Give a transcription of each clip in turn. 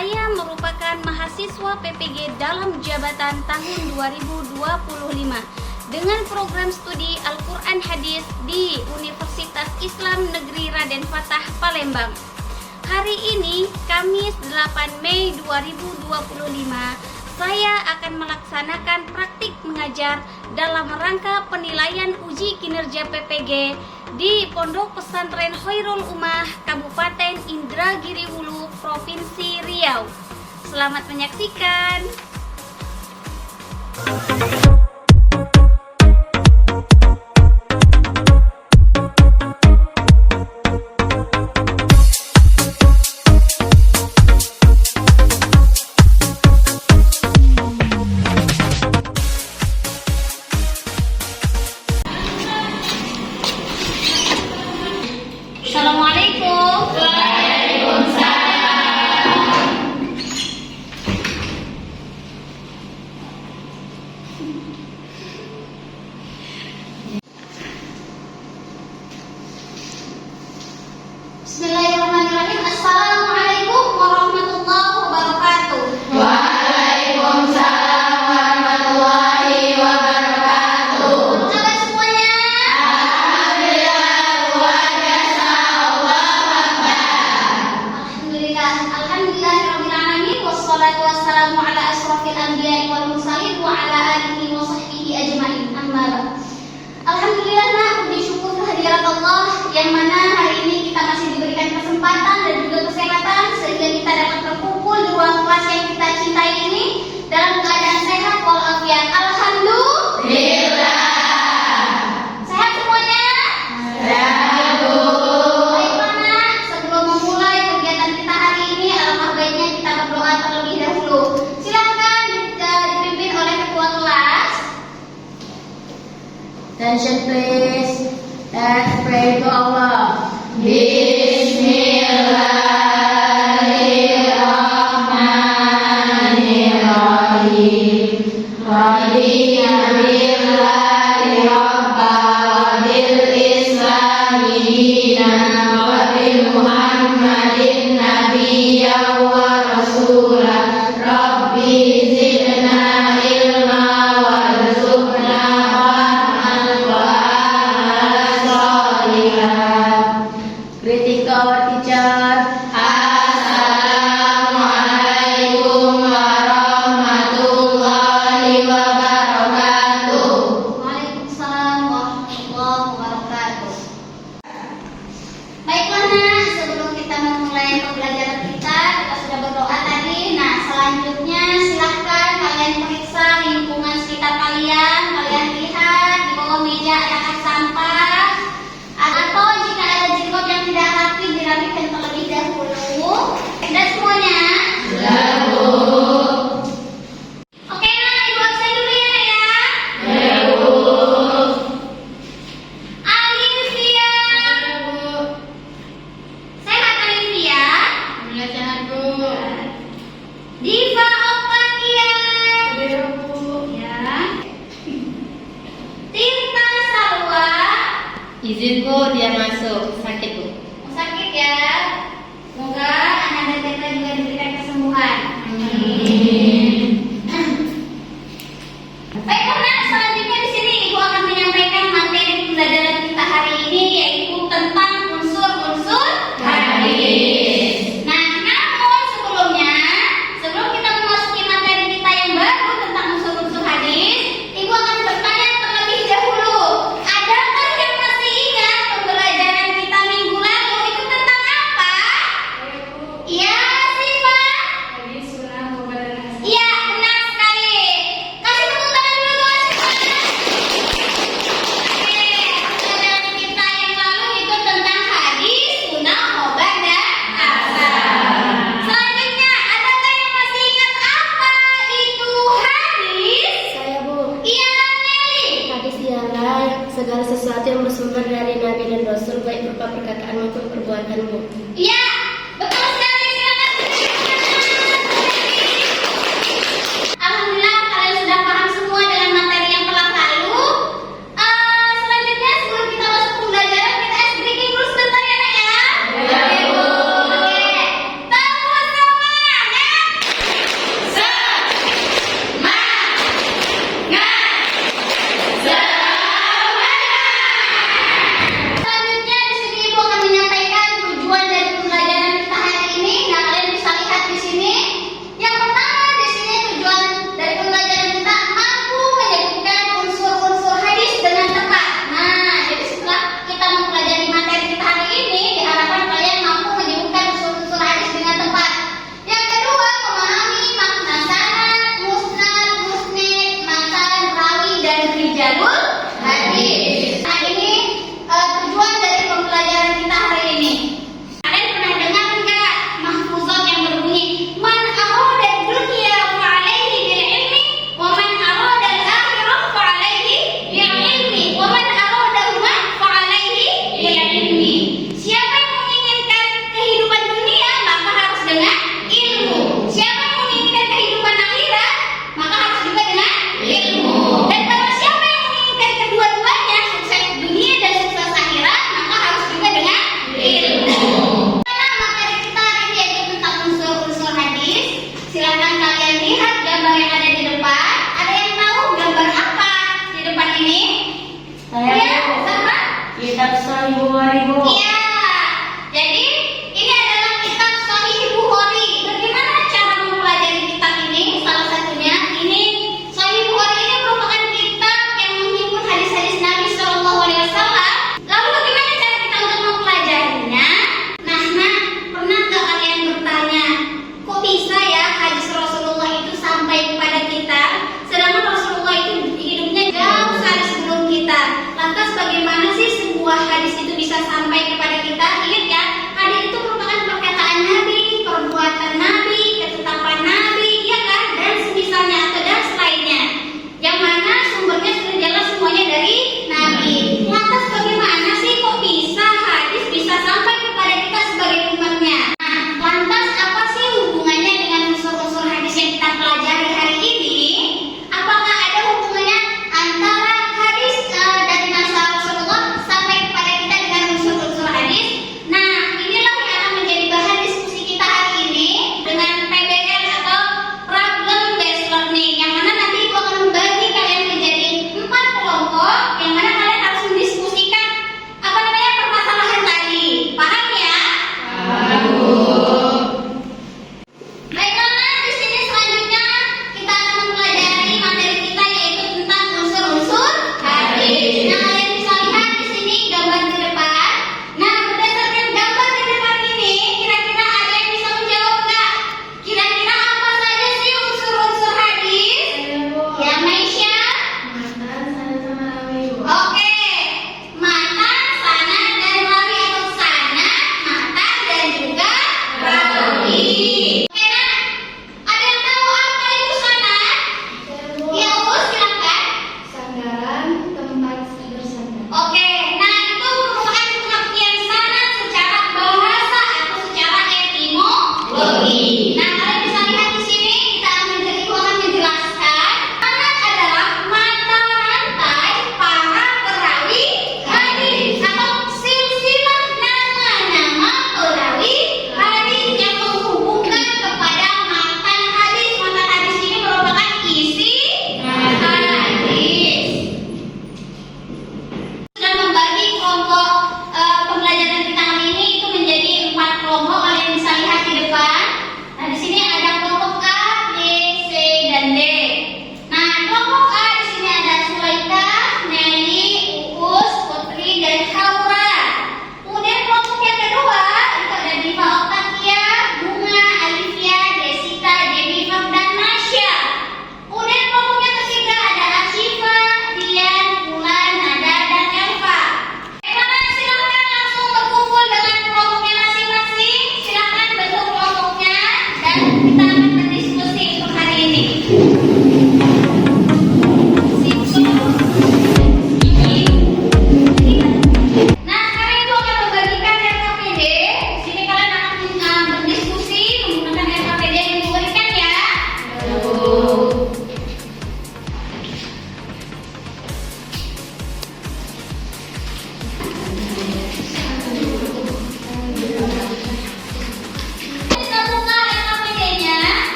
Saya merupakan mahasiswa PPG dalam jabatan tahun 2025 dengan program studi Al-Quran Hadis di Universitas Islam Negeri Raden Fatah, Palembang. Hari ini, Kamis 8 Mei 2025, saya akan melaksanakan praktik mengajar dalam rangka penilaian uji kinerja PPG di Pondok Pesantren Khairul Ummah, Kabupaten Indragiri Hulu, Provinsi Riau. Selamat menyaksikan. Assalamualaikum. Bismillahirrahmanirrahim. Assalamualaikum warahmatullahi wabarakatuh. Waalaikumsalam warahmatullahi wabarakatuh. Apa kabar semuanya? Alhamdulillah, luar biasa, Allahu Akbar. Alhamdulillahirabbil alamin wassalatu wassalamu ala asrofil anbiya'i wal mursalin wa ala alihi wa sahbihi ajmain. Amma ba'd. Alhamdulillah, puji syukur kehadirat Allah yang mana hari ini kita masih diberikan kesempatan dan juga kesehatan sehingga kita dapat berkumpul di ruang kelas yang kita cintai ini dalam keadaan sehat walafiat. Alhamdulillah. Sehat semuanya? Baiklah nak, sebelum memulai kegiatan kita hari ini, alangkah baiknya kita berdoa terlebih dahulu. Silakan dipimpin oleh ketua kelas. Attention please. Let's pray to Allah. Bismillahirrahmanirrahim. Radina billahi rabba wa bil islami dinan wa bi Muhammadin nabiyyan wa rasulah. Rabbi zidna ilma warzuqna fahman wa amalan sholihan. Greeting to our teacher. Assalamualaikum warahmatullahi wabarakatuh. Waalaikumsalam warahmatullahi wabarakatuh. Baiklah nak, sebelum kita memulai pembelajaran kita sudah berdoa tadi. Nah, selanjutnya silahkan kalian periksa lingkungan sekitar kalian. Kalian lihat di bawah meja ada sampah, atau jika ada jenggot yang tidak rapi dirapikan terlebih dahulu. Dan semuanya. Oke nak, ibu absen dulu ya. Alivia. Sehat Alivia? Diva Opatia. Ya. Tinta Salwa. Izin Bu, dia masuk. Sakit Bu. Sakit ya. Semoga anak dan kita juga diberikan kesembuhan. Baiklah nak, selanjutnya di sini ibu akan menyampaikan materi pembelajaran kita hari ini, yaitu tentang unsur-unsur hadis. Nah, namun sebelumnya, sebelum kita memasuki materi kita yang baru tentang unsur-unsur hadis, ibu akan bertanya terlebih dahulu, adakah yang masih ingat pembelajaran kita minggu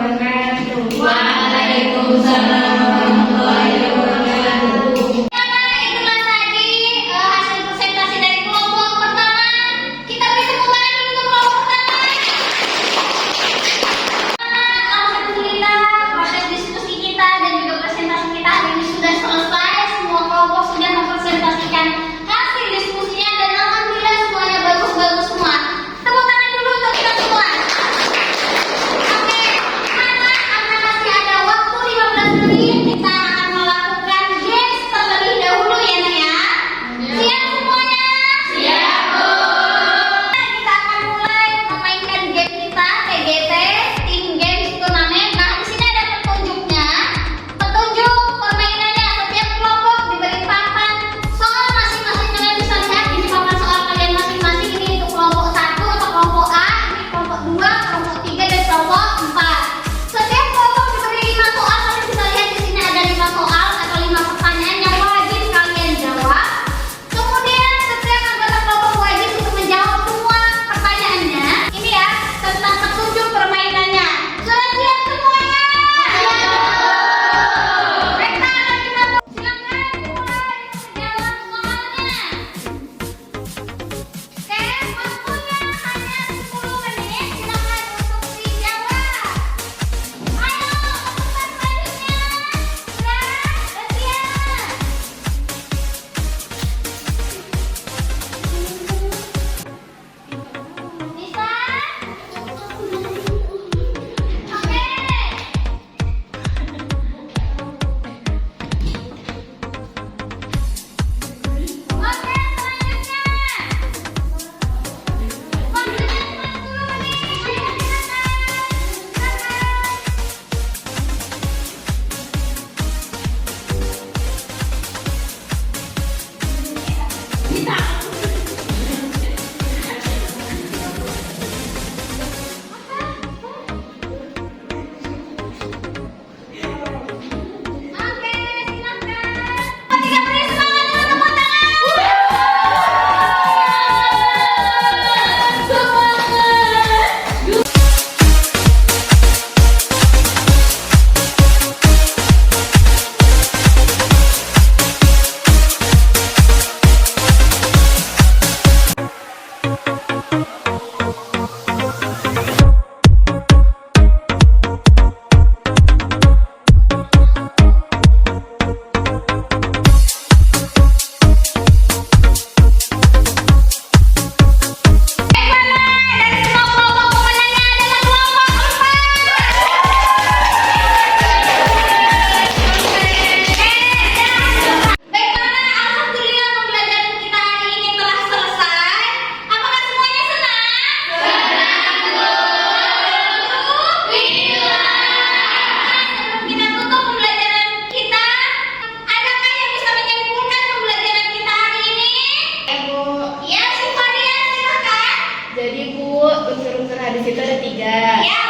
wabarakatuh. Waalaikumsalam warahmatullahi wabarakatuh. Itulah tadi hasil presentasi dari kelompok pertama. Kita beri tepuk tangan dulu untuk kelompok pertama. Alhamdulillah, proses diskusi kita dan juga presentasi kita hari ini sudah selesai. Semua kelompok sudah mempresentasikan hasil diskusinya dan alhamdulillah semuanya bagus-bagus semua. Tepuk tangan dulu untuk kita semua. Oke, karena masih ada waktu 15 menit, kita akan melakukan games terlebih dahulu ya Nak ya. Siap semuanya? Siap, Bu. Kita akan mulai memainkan game kita TGT, Team Games Turnamen. Nah, di sini ada petunjuknya. Petunjuk permainannya, setiap kelompok diberi papan soal masing-masing. Kalian bisa lihat ini papan soal kalian masing-masing. Ini untuk kelompok 1 atau kelompok A, ini kelompok 2, kelompok 3 dan kelompok 4. Setiap kelompok diberi 5 soal. Kalian bisa lihat di sini ada 5 soal atau 5 pertanyaan yang wajib kalian jawab. Kemudian setiap anggota kelompok wajib untuk menjawab semua pertanyaannya. Ini ya tentang petunjuk permainannya. Sudah siap semuanya? Mereka akan kita silakan mulai menjawab soalnya. Oke, waktunya hanya 10 menit. Silakan untuk dijawab. Ayo, urutan selanjutnya. Sudah siap? Bisa? Oke. Oke, selanjutnya. Waktunya cuma 10 menit. Ayo silakan. Oke, silakan. Tiga beri semangat dulu, tepuk tangan. Semangat. Dari semua kelompok pemenangnya adalah kelompok 4. Baiklah, alhamdulillah pembelajaran kita hari ini telah selesai. Apakah semuanya senang? Sebelum kita tutup pembelajaran kita, adakah yang bisa menyimpulkan pembelajaran kita hari ini? Bu, Ya, si Fadian silakan. jadi Bu, unsur-unsur hadis itu ada 3. Ya,